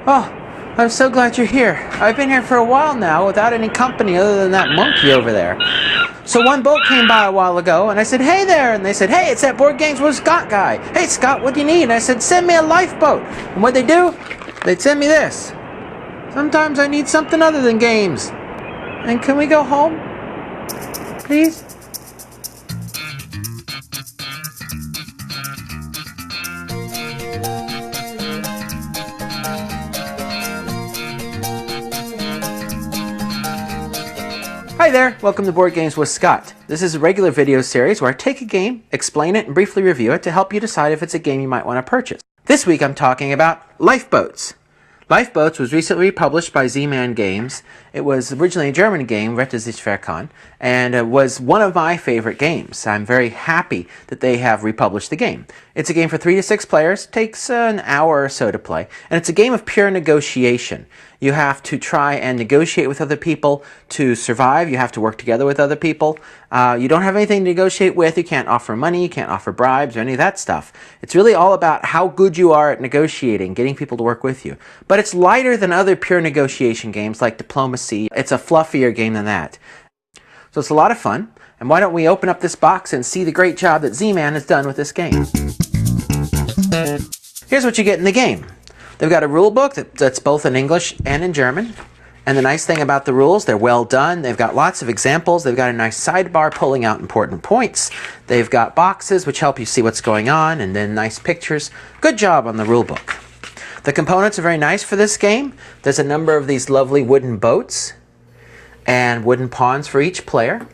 Oh, I'm so glad you're here. I've been here for a while now without any company other than that monkey over there. So one boat came by a while ago, and I said, hey there, and they said, hey, it's that Board Games with Scott guy. Hey, Scott, what do you need? And I said, send me a lifeboat. And what'd they do? They'd send me this. Sometimes I need something other than games. And can we go home? Please? Hi there, welcome to Board Games with Scott. This is a regular video series where I take a game, explain it, and briefly review it to help you decide if it's a game you might want to purchase. This week I'm talking about Lifeboats. Lifeboats was recently published by Z-Man Games. It was originally a German game, Rette sich verkan, and was one of my favorite games. I'm very happy that they have republished the game. It's a game for 3 to 6 players, takes an hour or so to play, and it's a game of pure negotiation. You have to try and negotiate with other people to survive. You have to work together with other people. You don't have anything to negotiate with. You can't offer money. You can't offer bribes or any of that stuff. It's really all about how good you are at negotiating, getting people to work with you. But it's lighter than other pure negotiation games like Diplomacy. It's a fluffier game than that. So it's a lot of fun. And why don't we open up this box and see the great job that Z-Man has done with this game. Here's what you get in the game. They've got a rule book that's both in English and in German. And the nice thing about the rules, they're well done. They've got lots of examples. They've got a nice sidebar pulling out important points. They've got boxes which help you see what's going on, and then nice pictures. Good job on the rule book. The components are very nice for this game. There's a number of these lovely wooden boats and wooden pawns for each player.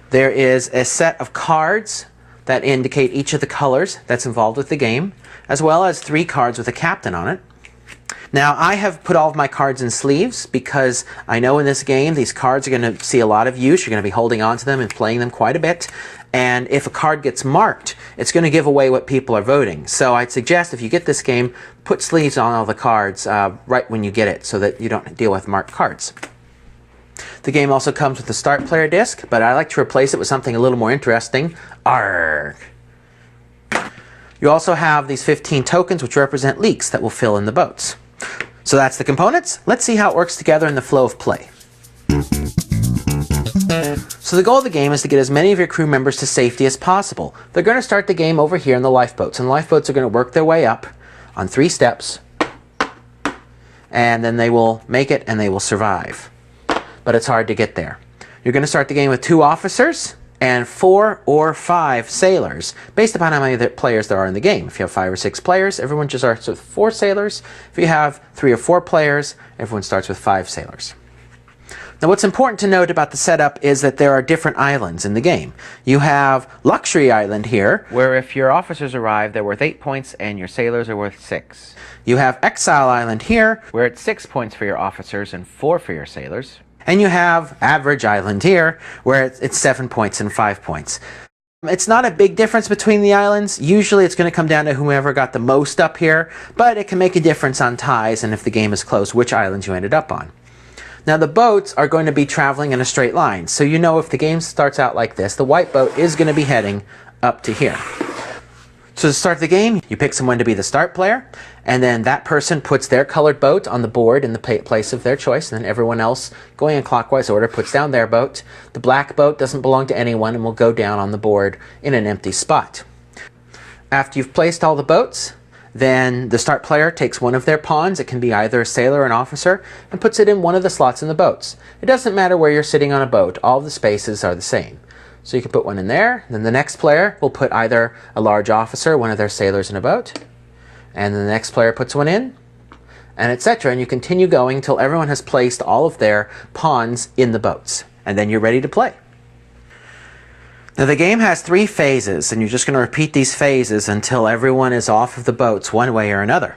There is a set of cards that indicate each of the colors that's involved with the game, as well as 3 cards with a captain on it. Now, I have put all of my cards in sleeves because I know in this game these cards are going to see a lot of use. You're going to be holding on to them and playing them quite a bit. And if a card gets marked, it's going to give away what people are voting. So I'd suggest if you get this game, put sleeves on all the cards right when you get it so that you don't deal with marked cards. The game also comes with a start player disc, but I like to replace it with something a little more interesting. Arrgh. You also have these 15 tokens which represent leaks that will fill in the boats. So that's the components. Let's see how it works together in the flow of play. So the goal of the game is to get as many of your crew members to safety as possible. They're going to start the game over here in the lifeboats, and the lifeboats are going to work their way up on 3 steps, and then they will make it and they will survive. But it's hard to get there. You're going to start the game with 2 officers and 4 or 5 sailors, based upon how many players there are in the game. If you have 5 or 6 players, everyone just starts with 4 sailors. If you have 3 or 4 players, everyone starts with 5 sailors. Now, what's important to note about the setup is that there are different islands in the game. You have Luxury Island here, where if your officers arrive, they're worth 8 points and your sailors are worth 6. You have Exile Island here, where it's 6 points for your officers and 4 for your sailors. And you have Average Island here, where it's 7 points and 5 points. It's not a big difference between the islands. Usually it's going to come down to whoever got the most up here, but it can make a difference on ties and if the game is close, which islands you ended up on. Now the boats are going to be traveling in a straight line, so you know if the game starts out like this, the white boat is going to be heading up to here. So to start the game, you pick someone to be the start player, and then that person puts their colored boat on the board in the place of their choice, and then everyone else, going in clockwise order, puts down their boat. The black boat doesn't belong to anyone and will go down on the board in an empty spot. After you've placed all the boats, then the start player takes one of their pawns, it can be either a sailor or an officer, and puts it in one of the slots in the boats. It doesn't matter where you're sitting on a boat, all the spaces are the same. So you can put one in there, then the next player will put either a large officer, one of their sailors in a boat, and then the next player puts one in, and etc. And you continue going until everyone has placed all of their pawns in the boats, and then you're ready to play. Now the game has 3 phases, and you're just going to repeat these phases until everyone is off of the boats one way or another.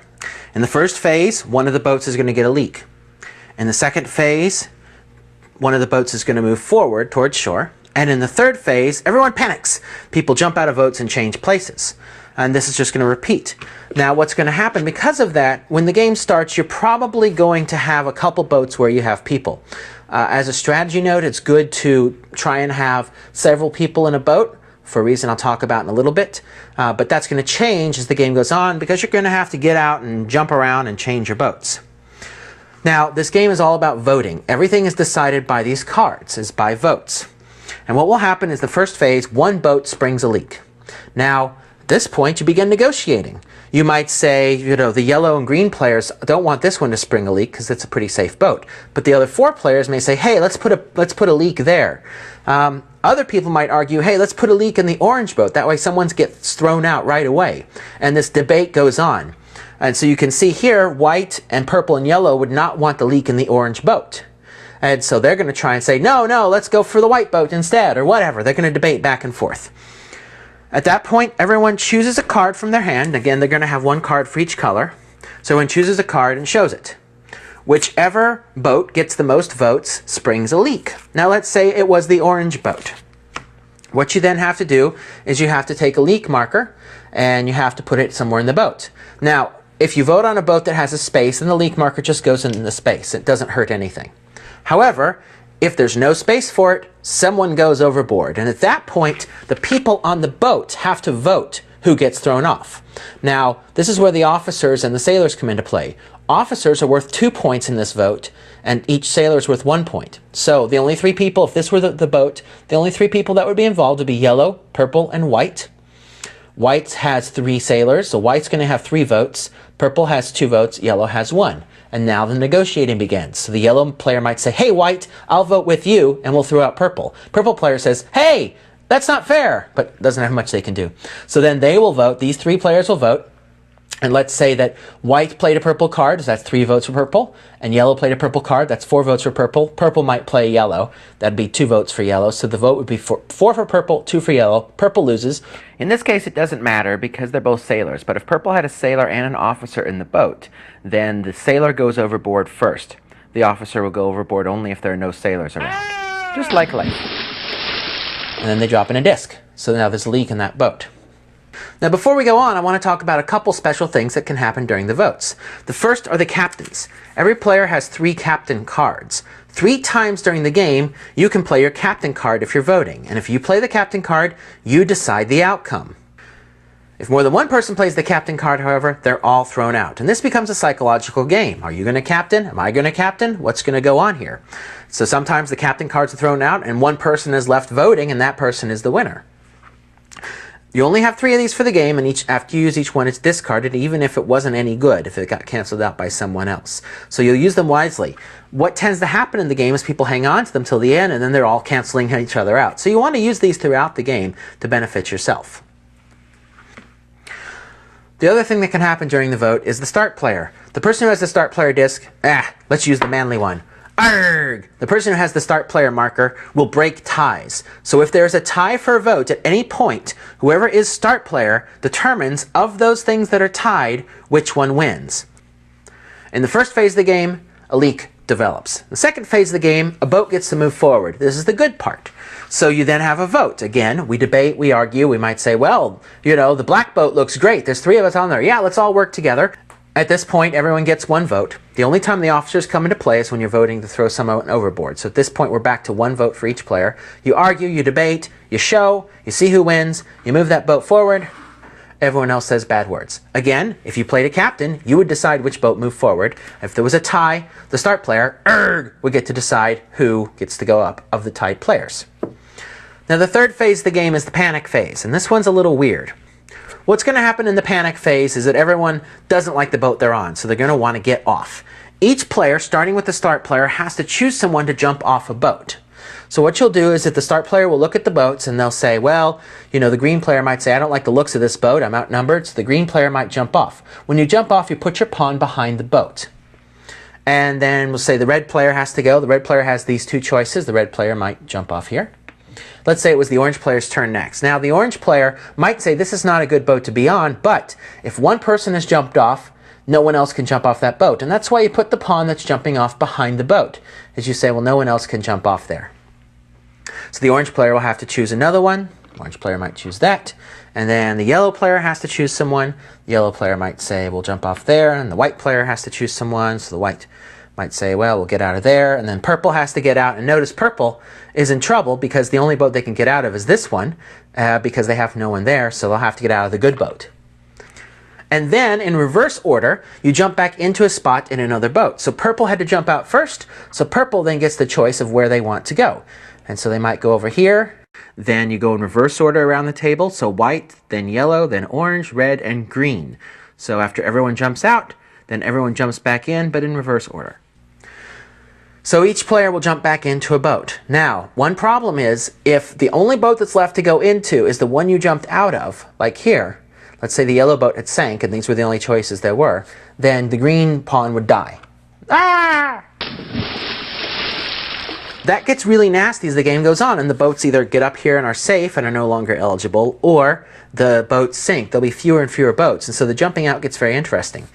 In the first phase, one of the boats is going to get a leak. In the second phase, one of the boats is going to move forward towards shore. And in the third phase, everyone panics. People jump out of boats and change places. And this is just going to repeat. Now what's going to happen because of that, when the game starts, you're probably going to have a couple boats where you have people. As a strategy note, it's good to try and have several people in a boat for a reason I'll talk about in a little bit. But that's going to change as the game goes on because you're going to have to get out and jump around and change your boats. Now, this game is all about voting. Everything is decided by these cards, is by votes. And what will happen is the first phase, one boat springs a leak. Now, at this point, you begin negotiating. You might say, you know, the yellow and green players don't want this one to spring a leak because it's a pretty safe boat. But the other 4 players may say, hey, let's put a leak there. Other people might argue, hey, let's put a leak in the orange boat. That way someone gets thrown out right away. And this debate goes on. And so you can see here, white and purple and yellow would not want the leak in the orange boat. And so they're going to try and say, no, let's go for the white boat instead, or whatever. They're going to debate back and forth. At that point, everyone chooses a card from their hand. Again, they're going to have one card for each color. So everyone chooses a card and shows it. Whichever boat gets the most votes springs a leak. Now let's say it was the orange boat. What you then have to do is you have to take a leak marker and you have to put it somewhere in the boat. Now, if you vote on a boat that has a space, then the leak marker just goes in the space. It doesn't hurt anything. However, if there's no space for it, someone goes overboard. And at that point, the people on the boat have to vote who gets thrown off. Now, this is where the officers and the sailors come into play. Officers are worth 2 points in this vote, and each sailor is worth 1 point. So the only 3 people, if this were the boat, the only 3 people that would be involved would be yellow, purple, and white. White has 3 sailors, so white's going to have 3 votes. Purple has 2 votes, yellow has 1. And now the negotiating begins. So the yellow player might say, hey, white, I'll vote with you, and we'll throw out purple. Purple player says, hey, that's not fair, but doesn't have much they can do. So then they will vote, these 3 players will vote, and let's say that white played a purple card, so that's 3 votes for purple, and yellow played a purple card, that's 4 votes for purple. Purple might play yellow, that'd be 2 votes for yellow, so the vote would be 4 for purple, 2 for yellow. Purple loses. In this case, it doesn't matter because they're both sailors, but if purple had a sailor and an officer in the boat, then the sailor goes overboard first. The officer will go overboard only if there are no sailors around. Just like life. And then they drop in a disc, so now there's a leak in that boat. Now before we go on, I want to talk about a couple special things that can happen during the votes. The first are the captains. Every player has 3 captain cards. 3 times during the game, you can play your captain card if you're voting. And if you play the captain card, you decide the outcome. If more than one person plays the captain card, however, they're all thrown out. And this becomes a psychological game. Are you going to captain? Am I going to captain? What's going to go on here? So sometimes the captain cards are thrown out and one person is left voting and that person is the winner. You only have 3 of these for the game, and after you use each one, it's discarded, even if it wasn't any good, if it got canceled out by someone else. So you'll use them wisely. What tends to happen in the game is people hang on to them till the end, and then they're all canceling each other out. So you want to use these throughout the game to benefit yourself. The other thing that can happen during the vote is the start player. The person who has the start player disc, let's use the manly one. Arrgh! The person who has the start player marker will break ties. So if there's a tie for a vote at any point, whoever is start player determines of those things that are tied which one wins. In the first phase of the game, a leak develops. The second phase of the game, a boat gets to move forward. This is the good part. So you then have a vote. Again, we debate, we argue, we might say, well, you know, the black boat looks great. There's 3 of us on there. Yeah, let's all work together. At this point, everyone gets 1 vote. The only time the officers come into play is when you're voting to throw someone overboard. So at this point, we're back to 1 vote for each player. You argue, you debate, you show, you see who wins, you move that boat forward. Everyone else says bad words. Again, if you played a captain, you would decide which boat moved forward. If there was a tie, the start player, would get to decide who gets to go up of the tied players. Now the third phase of the game is the panic phase, and this one's a little weird. What's going to happen in the panic phase is that everyone doesn't like the boat they're on, so they're going to want to get off. Each player, starting with the start player, has to choose someone to jump off a boat. So what you'll do is that the start player will look at the boats and they'll say, well, you know, the green player might say, I don't like the looks of this boat, I'm outnumbered, so the green player might jump off. When you jump off, you put your pawn behind the boat. And then we'll say the red player has to go. The red player has these 2 choices. The red player might jump off here. Let's say it was the orange player's turn next. Now the orange player might say this is not a good boat to be on, but if one person has jumped off, no one else can jump off that boat. And that's why you put the pawn that's jumping off behind the boat. As you say, well, no one else can jump off there. So the orange player will have to choose another one. The orange player might choose that. And then the yellow player has to choose someone. The yellow player might say, we'll jump off there. And the white player has to choose someone. So the white might say, well, we'll get out of there. And then purple has to get out. And notice purple is in trouble because the only boat they can get out of is this one. because they have no one there, so they'll have to get out of the good boat. And then, in reverse order, you jump back into a spot in another boat. So purple had to jump out first, so purple then gets the choice of where they want to go. And so they might go over here. Then you go in reverse order around the table. So white, then yellow, then orange, red, and green. So after everyone jumps out, then everyone jumps back in, but in reverse order. So each player will jump back into a boat. Now, one problem is, if the only boat that's left to go into is the one you jumped out of, like here, let's say the yellow boat had sank and these were the only choices there were, then the green pawn would die. Ah! That gets really nasty as the game goes on, and the boats either get up here and are safe and are no longer eligible, or the boats sink. There'll be fewer and fewer boats, and so the jumping out gets very interesting.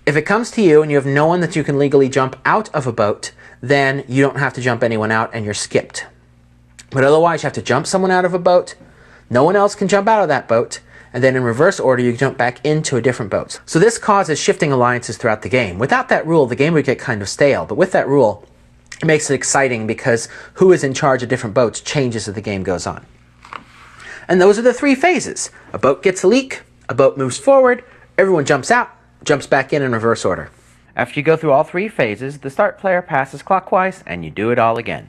If it comes to you and you have no one that you can legally jump out of a boat, then you don't have to jump anyone out and you're skipped. But otherwise, you have to jump someone out of a boat, no one else can jump out of that boat, and then in reverse order you jump back into a different boat. So this causes shifting alliances throughout the game. Without that rule, the game would get kind of stale, but with that rule, it makes it exciting because who is in charge of different boats changes as the game goes on. And those are the three phases. A boat gets a leak, a boat moves forward, everyone jumps out, jumps back in reverse order. After you go through all three phases, the start player passes clockwise and you do it all again.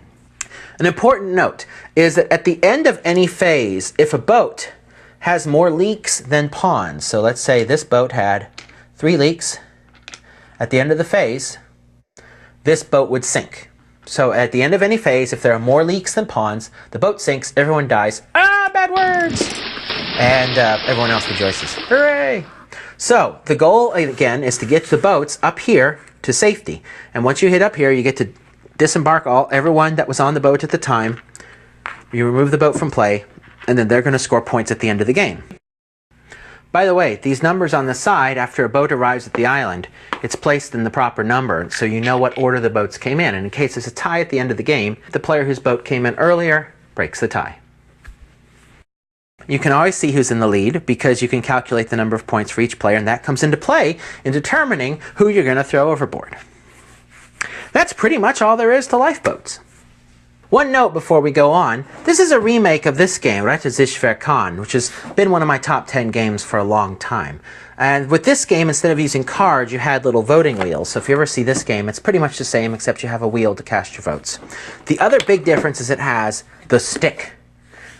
An important note is that at the end of any phase, if a boat has more leaks than pawns. So let's say this boat had 3 leaks. At the end of the phase, this boat would sink. So at the end of any phase, if there are more leaks than pawns, the boat sinks, everyone dies. Ah, bad words! And everyone else rejoices. Hooray! So the goal, again, is to get the boats up here to safety. And once you hit up here, you get to disembark everyone that was on the boat at the time. You remove the boat from play, and then they're going to score points at the end of the game. By the way, these numbers on the side, after a boat arrives at the island, it's placed in the proper number, so you know what order the boats came in. And in case there's a tie at the end of the game, the player whose boat came in earlier breaks the tie. You can always see who's in the lead because you can calculate the number of points for each player, and that comes into play in determining who you're going to throw overboard. That's pretty much all there is to Lifeboats. One note before we go on, this is a remake of this game, right, to Khan, which has been one of my top 10 games for a long time. And with this game, instead of using cards, you had little voting wheels. So if you ever see this game, it's pretty much the same, except you have a wheel to cast your votes. The other big difference is it has the stick.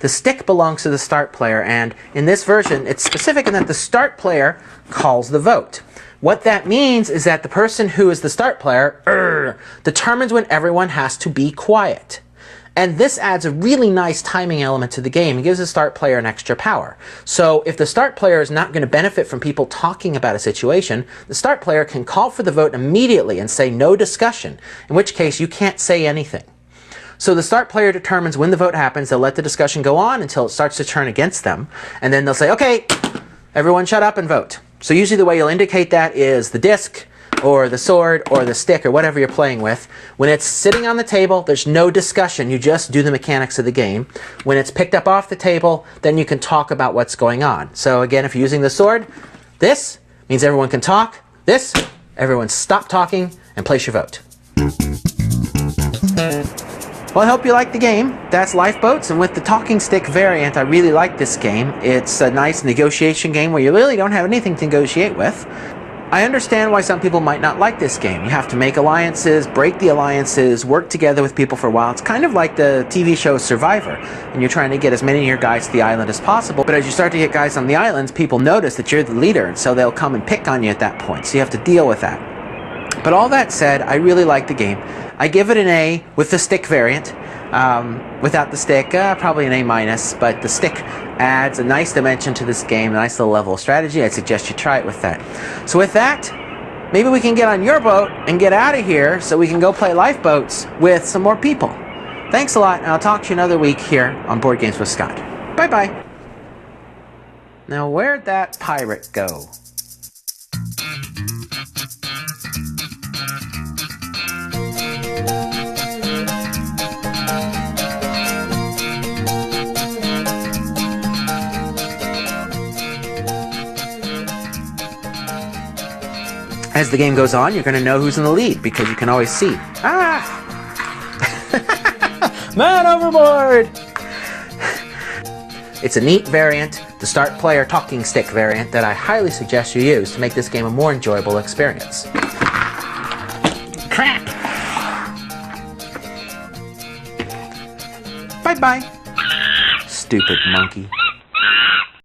The stick belongs to the start player, and in this version, it's specific in that the start player calls the vote. What that means is that the person who is the start player determines when everyone has to be quiet. And this adds a really nice timing element to the game and gives the start player an extra power. So if the start player is not going to benefit from people talking about a situation, the start player can call for the vote immediately and say no discussion, in which case you can't say anything. So the start player determines when the vote happens. They'll let the discussion go on until it starts to turn against them. And then they'll say, okay, everyone shut up and vote. So usually the way you'll indicate that is the disc, or the sword, or the stick, or whatever you're playing with. When it's sitting on the table, there's no discussion. You just do the mechanics of the game. When it's picked up off the table, then you can talk about what's going on. So again, if you're using the sword, this means everyone can talk. This, everyone stop talking and place your vote. Well, I hope you like the game. That's Lifeboats, and with the talking stick variant, I really like this game. It's a nice negotiation game where you really don't have anything to negotiate with. I understand why some people might not like this game. You have to make alliances, break the alliances, work together with people for a while. It's kind of like the TV show Survivor, and you're trying to get as many of your guys to the island as possible. But as you start to get guys on the islands, people notice that you're the leader, and so they'll come and pick on you at that point. So you have to deal with that. But all that said, I really like the game. I give it an A with the stick variant. Without the stick, probably an A-, but the stick adds a nice dimension to this game, a nice little level of strategy. I'd suggest you try it with that. So with that, maybe we can get on your boat and get out of here so we can go play Lifeboats with some more people. Thanks a lot, and I'll talk to you another week here on Board Games with Scott. Bye-bye. Now, where'd that pirate go? As the game goes on, you're going to know who's in the lead because you can always see. Ah! Man overboard! It's a neat variant, the start player talking stick variant, that I highly suggest you use to make this game a more enjoyable experience. Crap! Bye-bye, stupid monkey.